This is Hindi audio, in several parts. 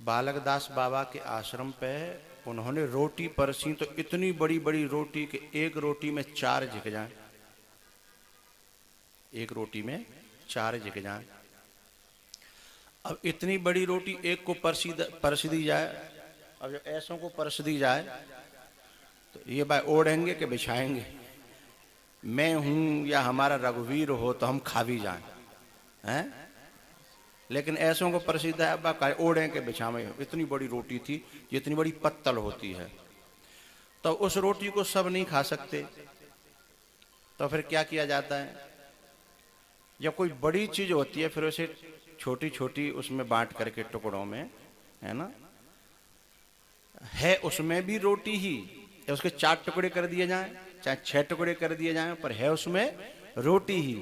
बालक दास बाबा के आश्रम पे उन्होंने रोटी परसी तो इतनी बड़ी बड़ी रोटी कि एक रोटी में 4 झिक जाएं, एक रोटी में 4 झिक जाएं। अब इतनी बड़ी रोटी एक को परस दी जाए, अब जब ऐसों को परस दी जाए तो ये भाई ओढ़ेंगे कि बिछाएंगे? मैं हूं या हमारा रघुवीर हो तो हम खा भी जाएं, हैं? लेकिन ऐसों को प्रसिद्ध है अब ओढ़े के बिछावे। इतनी बड़ी रोटी थी जितनी बड़ी पत्तल होती है, तो उस रोटी को सब नहीं खा सकते, तो फिर क्या किया जाता है? जब कोई बड़ी चीज होती है फिर उसे छोटी छोटी उसमें बांट करके टुकड़ों में, है ना, है उसमें भी रोटी ही, उसके 4 टुकड़े कर दिए जाएं चाहे 6 टुकड़े कर दिए जाएं, पर है उसमें रोटी ही।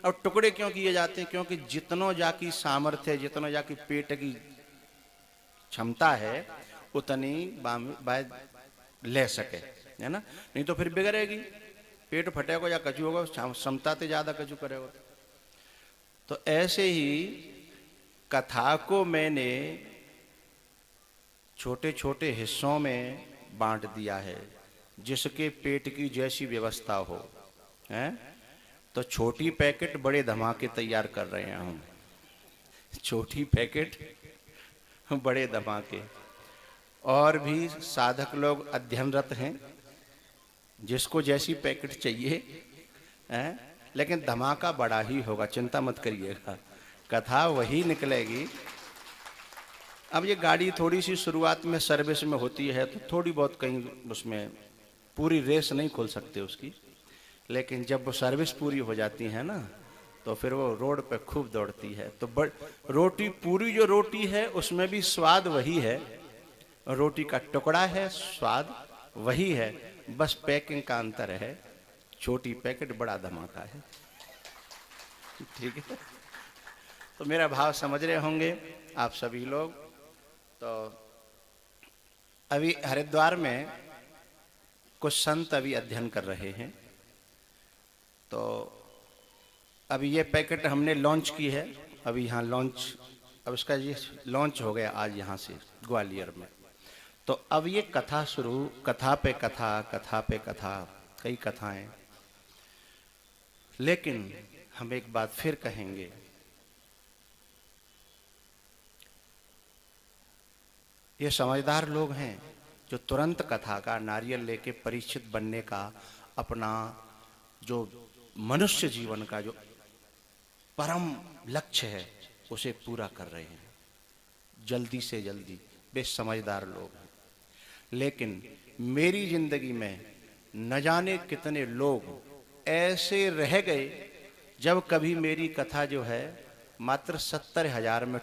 अब टुकड़े क्यों किए जाते हैं? क्योंकि जितनों जाकी सामर्थ्य, जितनों जाकी पेट की क्षमता है उतनी ले सके, है ना, नहीं तो फिर बिगड़ेगी, पेट फटेगा या कचू होगा, क्षमता से ज्यादा कचू करेगा। तो ऐसे ही कथा को मैंने छोटे छोटे हिस्सों में बांट दिया है, जिसके पेट की जैसी व्यवस्था हो, हैं? तो छोटी पैकेट बड़े धमाके तैयार कर रहे हैं हम, छोटी पैकेट बड़े धमाके। और भी साधक लोग अध्ययनरत हैं, जिसको जैसी पैकेट चाहिए, हैं? लेकिन धमाका बड़ा ही होगा, चिंता मत करिएगा, कथा वही निकलेगी। अब ये गाड़ी थोड़ी सी शुरुआत में सर्विस में होती है तो थोड़ी बहुत कहीं उसमें पूरी रेस नहीं खोल सकते उसकी, लेकिन जब वो सर्विस पूरी हो जाती है ना तो फिर वो रोड पे खूब दौड़ती है। तो रोटी पूरी जो रोटी है उसमें भी स्वाद वही है, रोटी का टुकड़ा है, स्वाद वही है, बस पैकिंग का अंतर है, छोटी पैकेट बड़ा धमाका है, ठीक है? तो मेरा भाव समझ रहे होंगे आप सभी लोग। तो अभी हरिद्वार में कुछ संत अभी अध्ययन कर रहे हैं, तो अभी ये पैकेट हमने लॉन्च की है, अभी यहाँ लॉन्च, अब इसका ये लॉन्च हो गया आज यहाँ से ग्वालियर में। तो अब ये कथा शुरू, कथा पे कथा, कथा पे कथा, कई कथाएं। लेकिन हम एक बात फिर कहेंगे, ये समझदार लोग हैं जो तुरंत कथा का नारियल लेके परिचित बनने का अपना जो मनुष्य जीवन का जो परम लक्ष्य है उसे पूरा कर रहे हैं जल्दी से जल्दी, वे समझदार लोग हैं। लेकिन मेरी जिंदगी में न जाने कितने लोग ऐसे रह गए जब कभी मेरी कथा जो है मात्र 70,000 में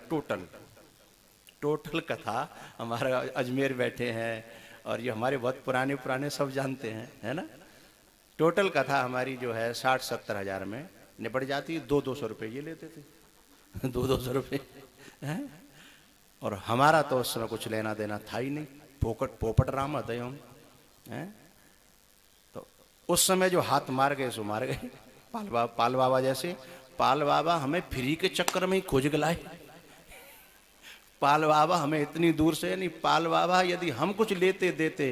टोटल कथा, हमारा अजमेर बैठे हैं और ये हमारे बहुत पुराने सब जानते हैं, है ना, टोटल कथा हमारी जो है 60-70 हजार में निपट जाती है। 200 रुपये ये लेते थे 200 रुपये, और हमारा तो उस समय कुछ लेना देना था ही नहीं, पोपट राम आते हम, हैं? तो उस समय जो हाथ मार गए सो मार गए। पाल बाबा जैसे, पाल बाबा हमें फ्री के चक्कर में ही खोज के लाए। पाल बाबा हमें इतनी दूर से नहीं, पाल बाबा यदि हम कुछ लेते देते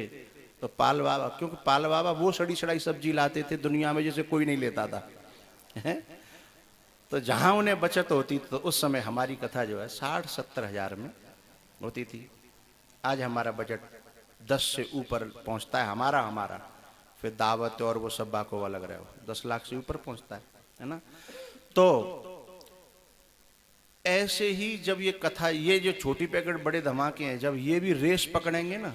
तो पाल बाबा, क्योंकि पाल बाबा वो सड़ी सड़ाई सब्जी लाते थे दुनिया में जैसे कोई नहीं लेता था, है? तो जहां उन्हें बचत होती तो उस समय हमारी कथा जो है 60-70 हजार में होती थी। आज हमारा बजट 10 से ऊपर पहुंचता है, हमारा फिर दावत और वो सब बाको अलग रहे हो, 10 लाख से ऊपर पहुंचता है ना। तो ऐसे ही जब ये कथा, ये जो छोटी पैकेट बड़े धमाके हैं, जब ये भी रेस पकड़ेंगे ना,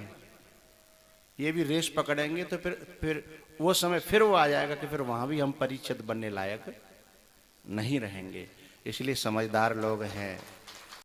ये भी रेस पकड़ेंगे तो फिर वो समय फिर वो आ जाएगा कि फिर वहां भी हम परिचित बनने लायक नहीं रहेंगे। इसलिए समझदार लोग हैं